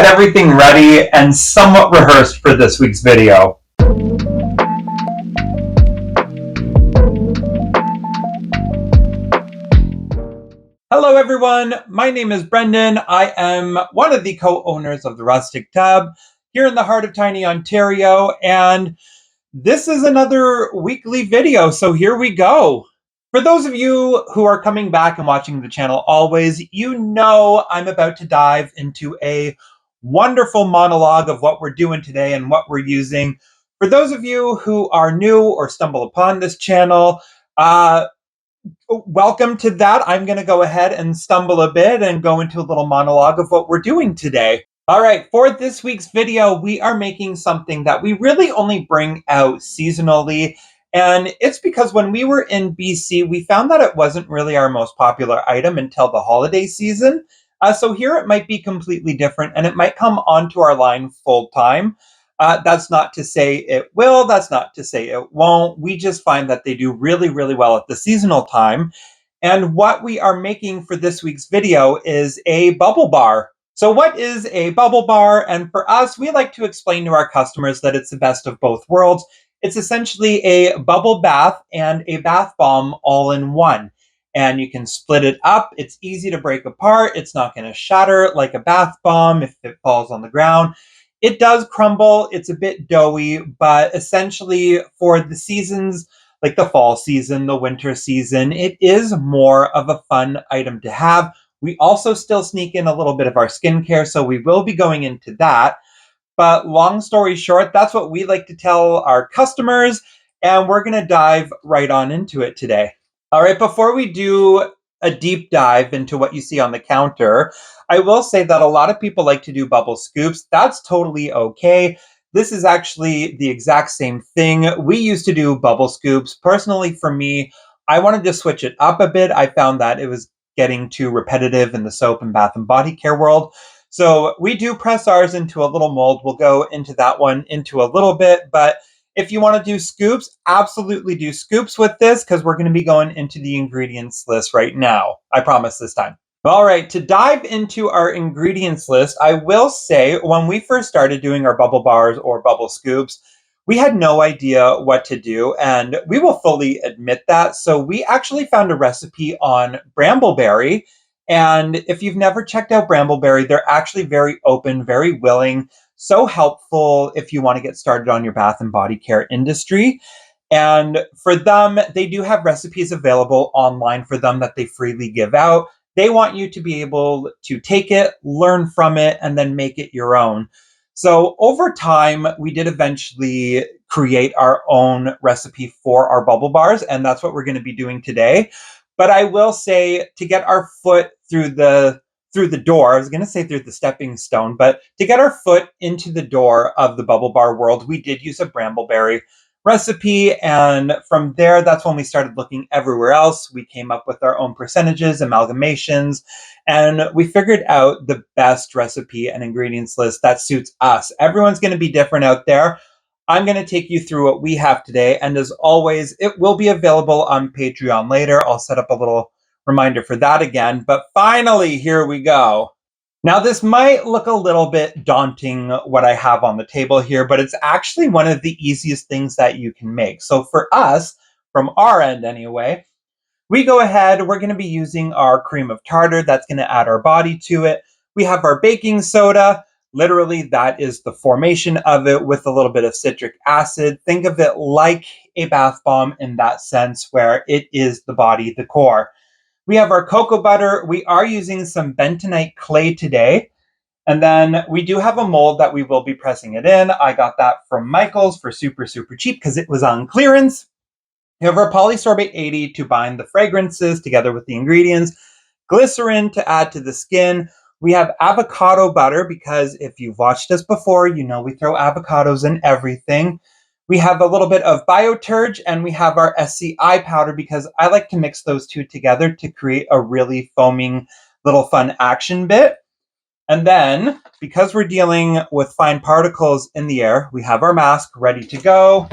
everything ready and somewhat rehearsed for this week's video. Hello everyone, my name is Brendan. I am one of the co-owners of the Rustic Tub here in the heart of tiny Ontario, and this is another weekly video, so here we go. For those of you who are coming back and watching the channel always, you know I'm about to dive into a wonderful monologue of what we're doing today and what we're using. For those of you who are new or stumble upon this channel, welcome to that. I'm going to go ahead and stumble a bit and go into a little monologue of what we're doing today. All right, for this week's video, we are making something that we really only bring out seasonally. And it's because when we were in BC, we found that it wasn't really our most popular item until the holiday season. So here it might be completely different and it might come onto our line full time. That's not to say it will, that's not to say it won't. We just find that they do really, really well at the seasonal time. And what we are making for this week's video is a bubble bar. So what is a bubble bar? And for us, we like to explain to our customers that it's the best of both worlds. It's essentially a bubble bath and a bath bomb all in one. And you can split it up. It's easy to break apart. It's not going to shatter like a bath bomb if it falls on the ground. It does crumble. It's a bit doughy, but essentially for the seasons, like the fall season, the winter season, it is more of a fun item to have. We also still sneak in a little bit of our skincare, so we will be going into that. But long story short, that's what we like to tell our customers, and we're going to dive right on into it today. All right, before we do a deep dive into what you see on the counter, I will say that a lot of people like to do bubble scoops. That's totally okay. This is actually the exact same thing. We used to do bubble scoops. Personally, for me, I wanted to switch it up a bit. I found that it was getting too repetitive in the soap and bath and body care world. So we do press ours into a little mold. We'll go into that one into a little bit, but if you want to do scoops, absolutely do scoops with this because we're going to be going into the ingredients list right now. I promise this time. All right, to dive into our ingredients list, I will say when we first started doing our bubble bars or bubble scoops, we had no idea what to do, and we will fully admit that. So we actually found a recipe on Brambleberry, and if you've never checked out Brambleberry, they're actually very open, very willing, so helpful if you want to get started on your bath and body care industry. And for them, they do have recipes available online for them that they freely give out. They want you to be able to take it, learn from it, and then make it your own. So over time, we did eventually create our own recipe for our bubble bars, and that's what we're going to be doing today. But I will say, to get our foot through the door, I was going to say through the stepping stone, but to get our foot into the door of the bubble bar world, we did use a Brambleberry recipe, and from there, that's when we started looking everywhere else. We came up with our own percentages, amalgamations, and we figured out the best recipe and ingredients list that suits us. Everyone's going to be different out there. I'm going to take you through what we have today, and as always, it will be available on Patreon later. I'll set up a little reminder for that again, but finally, here we go. Now, this might look a little bit daunting, what I have on the table here, but it's actually one of the easiest things that you can make. So for us, from our end anyway, we go ahead, we're going to be using our cream of tartar. That's going to add our body to it. We have our baking soda. Literally, that is the formation of it with a little bit of citric acid. Think of it like a bath bomb in that sense, where it is the body, the core. We have our cocoa butter. We are using some bentonite clay today. And then we do have a mold that we will be pressing it in. I got that from Michael's for super, super cheap because it was on clearance. We have our polysorbate 80 to bind the fragrances together with the ingredients. Glycerin to add to the skin. We have avocado butter because if you've watched us before, you know we throw avocados in everything. We have a little bit of bioturge, and we have our SCI powder because I like to mix those two together to create a really foaming little fun action bit. And then, because we're dealing with fine particles in the air, we have our mask ready to go.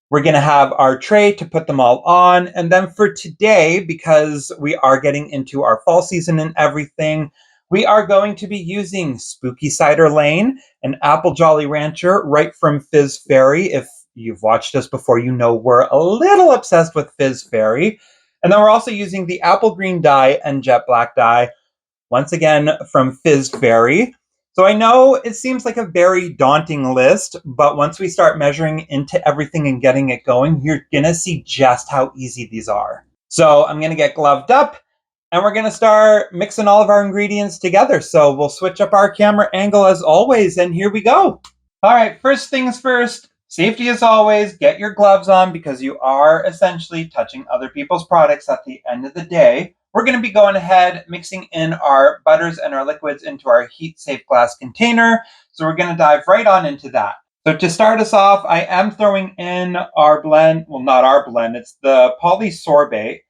We're going to have our tray to put them all on. And then for today, because we are getting into our fall season and everything, We are going to be using Spooky Cider Lane, an Apple Jolly Rancher right from Fizz Fairy. If you've watched us before, you know we're a little obsessed with Fizz Fairy. And then we're also using the Apple Green dye and Jet Black dye, once again from Fizz Fairy. So I know it seems like a very daunting list, but once we start measuring into everything and getting it going, you're gonna see just how easy these are. So I'm gonna get gloved up and we're gonna start mixing all of our ingredients together. So we'll switch up our camera angle as always, and here we go. All right, first things first, safety as always, get your gloves on because you are essentially touching other people's products at the end of the day. We're going to be going ahead, mixing in our butters and our liquids into our heat-safe glass container. So we're going to dive right on into that. So to start us off, I am throwing in our blend, well, not our blend, it's the polysorbate.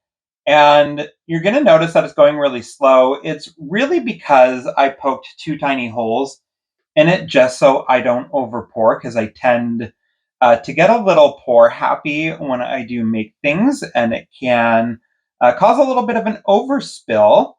And you're going to notice that it's going really slow. It's really because I poked 2 tiny holes in it just so I don't over pour, because I tend to get a little pour happy when I do make things, and it can cause a little bit of an overspill.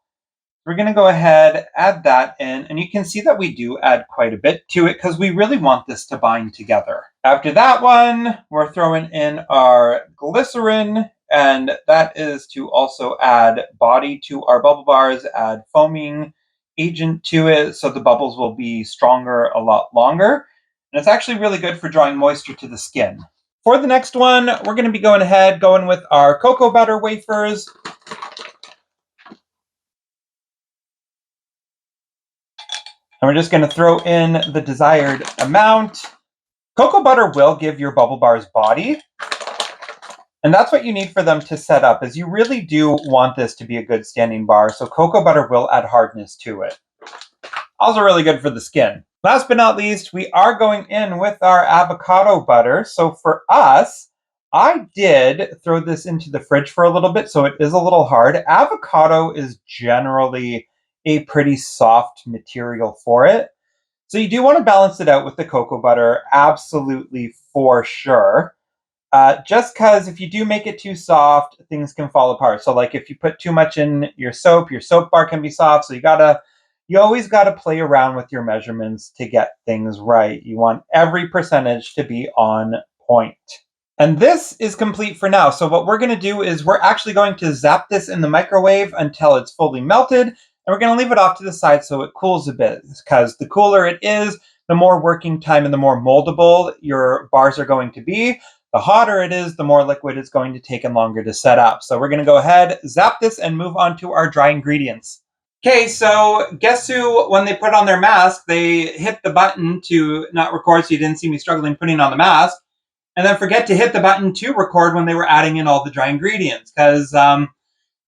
We're going to go ahead, add that in, and you can see that we do add quite a bit to it because we really want this to bind together. After that one, we're throwing in our glycerin, and that is to also add body to our bubble bars, add foaming agent to it so the bubbles will be stronger a lot longer. And it's actually really good for drawing moisture to the skin. For the next one, we're going to be going with our cocoa butter wafers. And we're just going to throw in the desired amount. Cocoa butter will give your bubble bars body. And that's what you need for them to set up, is you really do want this to be a good standing bar. So cocoa butter will add hardness to it. Also really good for the skin. Last but not least, we are going in with our avocado butter. So for us, I did throw this into the fridge for a little bit, so it is a little hard. Avocado is generally a pretty soft material for it. So you do want to balance it out with the cocoa butter, absolutely for sure. Just because if you do make it too soft, things can fall apart. So like if you put too much in your soap bar can be soft. So you always gotta play around with your measurements to get things right. You want every percentage to be on point. And this is complete for now. So what we're gonna do is we're actually going to zap this in the microwave until it's fully melted. And we're gonna leave it off to the side so it cools a bit, because the cooler it is, the more working time and the more moldable your bars are going to be. The hotter it is, the more liquid it's going to take and longer to set up. So we're going to go ahead, zap this, and move on to our dry ingredients. Okay, so guess who, when they put on their mask, they hit the button to not record, so you didn't see me struggling putting on the mask, and then forget to hit the button to record when they were adding in all the dry ingredients, because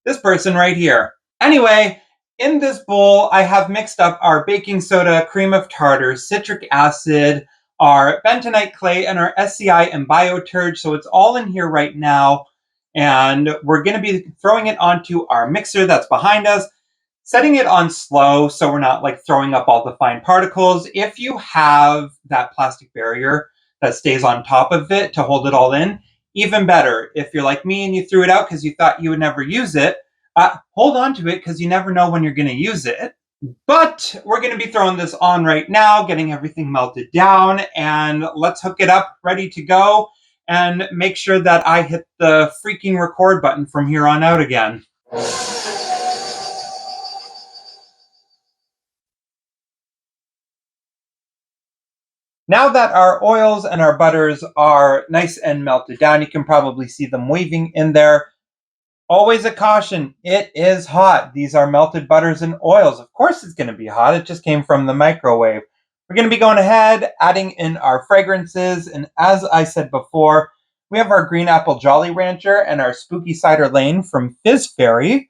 this person right here. Anyway, in this bowl, I have mixed up our baking soda, cream of tartar, citric acid, our bentonite clay, and our SCI and bioturge. So it's all in here right now. And we're going to be throwing it onto our mixer that's behind us, setting it on slow so we're not like throwing up all the fine particles. If you have that plastic barrier that stays on top of it to hold it all in, even better. If you're like me and you threw it out because you thought you would never use it, hold on to it because you never know when you're going to use it. But we're going to be throwing this on right now, getting everything melted down, and let's hook it up, ready to go, and make sure that I hit the freaking record button from here on out again. Now that our oils and our butters are nice and melted down, you can probably see them waving in there. Always a caution, it is hot. These are melted butters and oils. Of course it's going to be hot. It just came from the microwave. We're going to be going ahead, adding in our fragrances. And as I said before, we have our Green Apple Jolly Rancher and our Spooky Cider Lane from Fizz Fairy.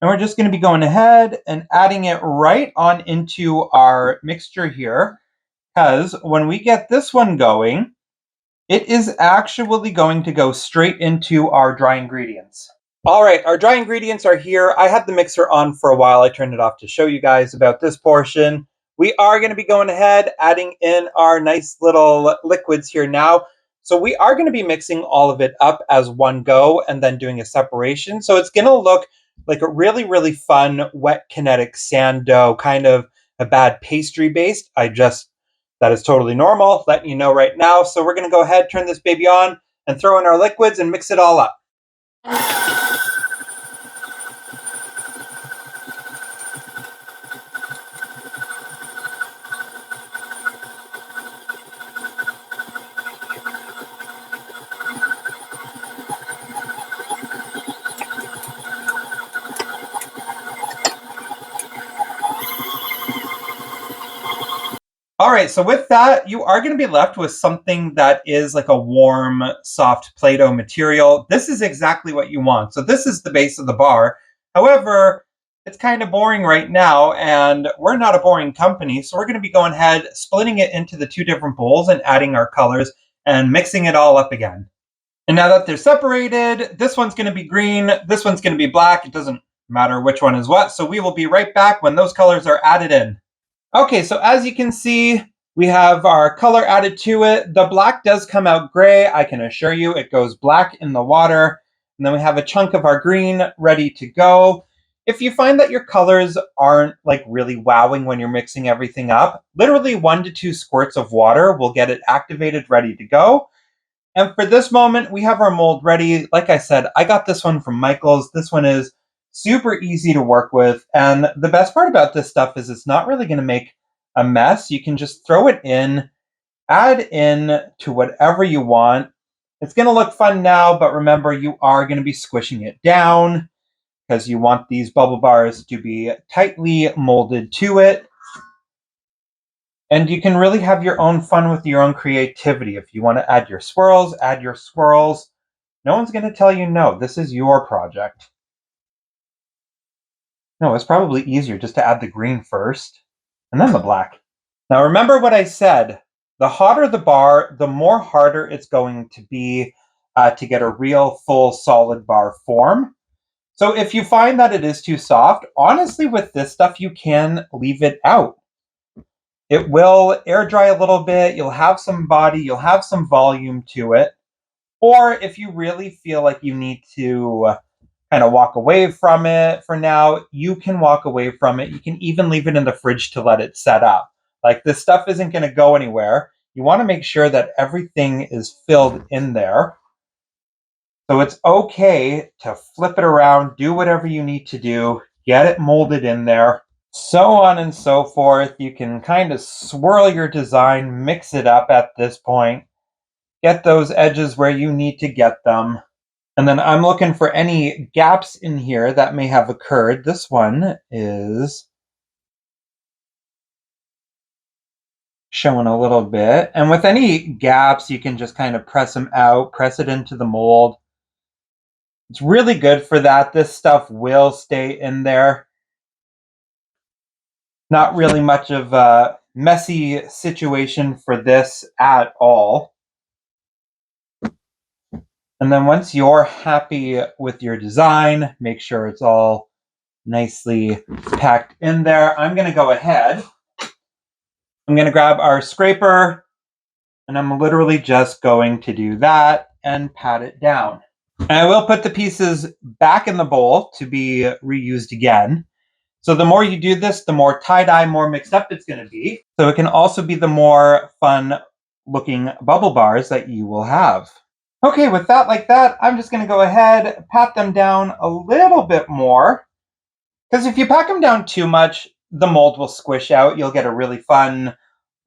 And we're just going to be going ahead and adding it right on into our mixture here. Because when we get this one going, it is actually going to go straight into our dry ingredients. All right, our dry ingredients are here. I had the mixer on for a while. I turned it off to show you guys about this portion. We are going to be going ahead, adding in our nice little liquids here now. So we are going to be mixing all of it up as one go and then doing a separation. So it's going to look like a really, really fun wet kinetic sand dough, kind of a bad pastry based. That is totally normal, letting you know right now. So we're going to go ahead, turn this baby on, and throw in our liquids and mix it all up. All right, so with that, you are going to be left with something that is like a warm, soft Play-Doh material. This is exactly what you want. So this is the base of the bar. However, it's kind of boring right now, and we're not a boring company, so we're going to be going ahead, splitting it into the two different bowls and adding our colors and mixing it all up again. And now that they're separated, this one's going to be green, this one's going to be black. It doesn't matter which one is what, so we will be right back when those colors are added in. Okay, so as you can see, we have our color added to it. The black does come out gray. I can assure you it goes black in the water. And then we have a chunk of our green ready to go. If you find that your colors aren't like really wowing when you're mixing everything up, literally 1 to 2 squirts of water will get it activated, ready to go. And for this moment, we have our mold ready. Like I said, I got this one from Michael's. This one is super easy to work with. And the best part about this stuff is it's not really going to make a mess. You can just throw it in, add in to whatever you want. It's going to look fun now, but remember, you are going to be squishing it down because you want these bubble bars to be tightly molded to it. And you can really have your own fun with your own creativity. If you want to add your swirls, add your swirls. No one's going to tell you no. This is your project. No, it's probably easier just to add the green first and then the black. Now remember what I said. The hotter the bar, the more harder it's going to be to get a real full solid bar form. So if you find that it is too soft, honestly with this stuff you can leave it out. It will air dry a little bit. You'll have some body, you'll have some volume to it. Or if you really feel like you need to kind of walk away from it for now, you can walk away from it. You can even leave it in the fridge to let it set up. Like this stuff isn't going to go anywhere. You want to make sure that everything is filled in there. So it's okay to flip it around, do whatever you need to do, get it molded in there. So on and so forth. You can kind of swirl your design, mix it up at this point, get those edges where you need to get them. And then I'm looking for any gaps in here that may have occurred. This one is showing a little bit. And with any gaps, you can just kind of press them out, press it into the mold. It's really good for that. This stuff will stay in there. Not really much of a messy situation for this at all. And then once you're happy with your design, make sure it's all nicely packed in there. I'm going to go ahead. I'm going to grab our scraper, and I'm literally just going to do that and pat it down. And I will put the pieces back in the bowl to be reused again. So the more you do this, the more tie-dye, more mixed up it's going to be. So it can also be the more fun looking bubble bars that you will have. Okay, with that like that, I'm just going to go ahead, pat them down a little bit more. Because if you pack them down too much, the mold will squish out. You'll get a really fun,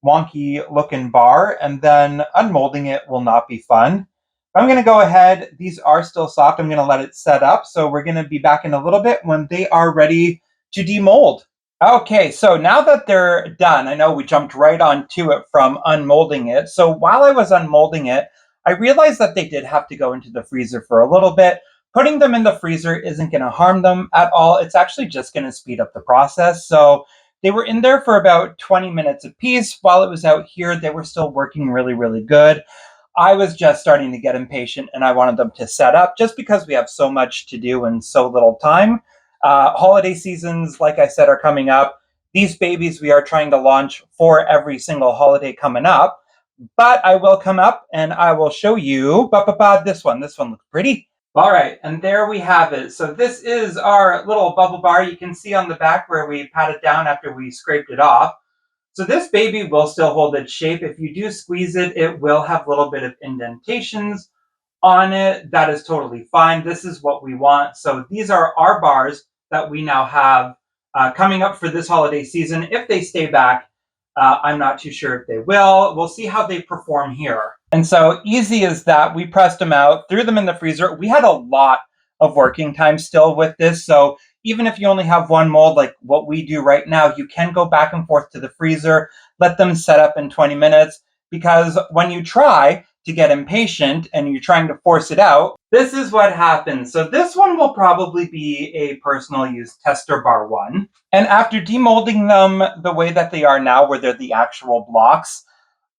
wonky looking bar, and then unmolding it will not be fun. I'm going to go ahead. These are still soft. I'm going to let it set up. So we're going to be back in a little bit when they are ready to demold. Okay, so now that they're done, I know we jumped right onto it from unmolding it. So while I was unmolding it, I realized that they did have to go into the freezer for a little bit. Putting them in the freezer isn't going to harm them at all. It's actually just going to speed up the process. So they were in there for about 20 minutes apiece. While it was out here, they were still working really, really good. I was just starting to get impatient and I wanted them to set up just because we have so much to do in so little time. Holiday seasons, like I said, are coming up. These babies we are trying to launch for every single holiday coming up. But I will come up and I will show you this one. This one looks pretty. All right, and there we have it. So this is our little bubble bar. You can see on the back where we pat it down after we scraped it off. So this baby will still hold its shape. If you do squeeze it, it will have a little bit of indentations on it. That is totally fine. This is what we want. So these are our bars that we now have coming up for this holiday season. If they stay back, I'm not too sure if they will. We'll see how they perform here. And so easy as that, we pressed them out, threw them in the freezer. We had a lot of working time still with this. So even if you only have one mold, like what we do right now, you can go back and forth to the freezer, let them set up in 20 minutes. Because when you try to get impatient and you're trying to force it out, this is what happens. So this one will probably be a personal use tester bar one. And after demolding them the way that they are now, where they're the actual blocks,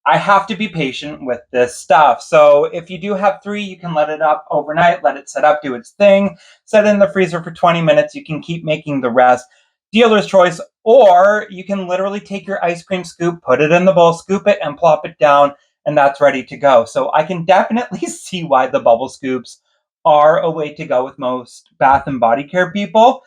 I have to be patient with this stuff. So if you do have 3, you can let it up overnight, let it set up, do its thing, set it in the freezer for 20 minutes. You can keep making the rest. Dealer's choice. Or you can literally take your ice cream scoop, put it in the bowl, scoop it, and plop it down, and that's ready to go. So I can definitely see why the bubble scoops are a way to go with most bath and body care people.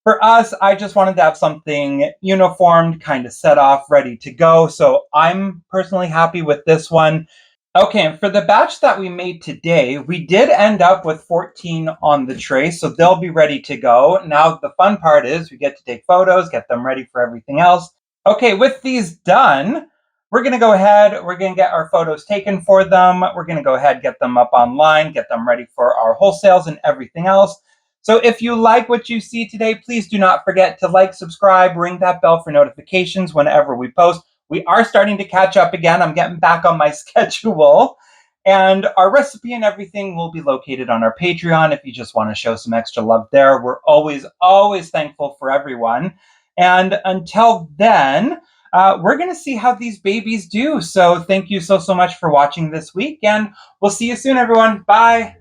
For us, I just wanted to have something uniformed, kind of set off, ready to go. So I'm personally happy with this one. Okay, and for the batch that we made today, we did end up with 14 on the tray, so they'll be ready to go. Now, the fun part is we get to take photos, get them ready for everything else. Okay, with these done, we're going to go ahead, we're going to get our photos taken for them. We're going to go ahead, get them up online, get them ready for our wholesales and everything else. So if you like what you see today, please do not forget to like, subscribe, ring that bell for notifications whenever we post. We are starting to catch up again. I'm getting back on my schedule. And our recipe and everything will be located on our Patreon if you just want to show some extra love there. We're always, always thankful for everyone. And until then, we're going to see how these babies do. So thank you so much for watching this week. And we'll see you soon, everyone. Bye.